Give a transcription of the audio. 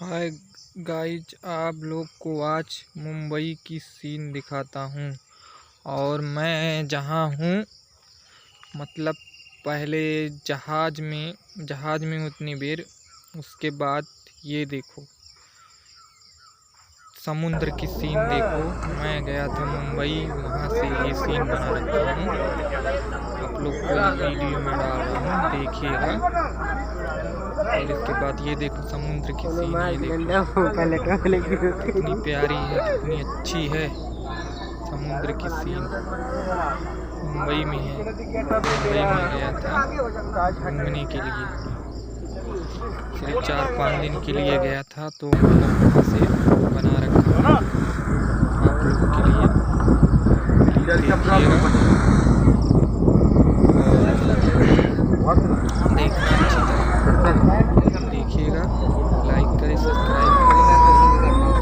Hi guys, आप लोग को आज मुंबई की सीन दिखाता हूँ। और मैं जहाँ हूँ मतलब पहले जहाज़ में उतनी देर, उसके बाद ये देखो समुद्र की सीन देखो। मैं गया था मुंबई, वहाँ से ये सीन बना रखा हूँ। आप लोग को वीडियो में डाल रहा हूँ, देखिएगा। और इसके बाद ये देखो समुद्र की सीन, ये देखो कितनी प्यारी है, कितनी अच्छी है समुद्र की सीन। मुंबई में है, मुंबई में गया था घूमने के लिए, सिर्फ 4-5 दिन के लिए गया था, तो वहाँ से बना रखा हूँ आप लोग के लिए। देखिएगा और देखना अच्छी तरह।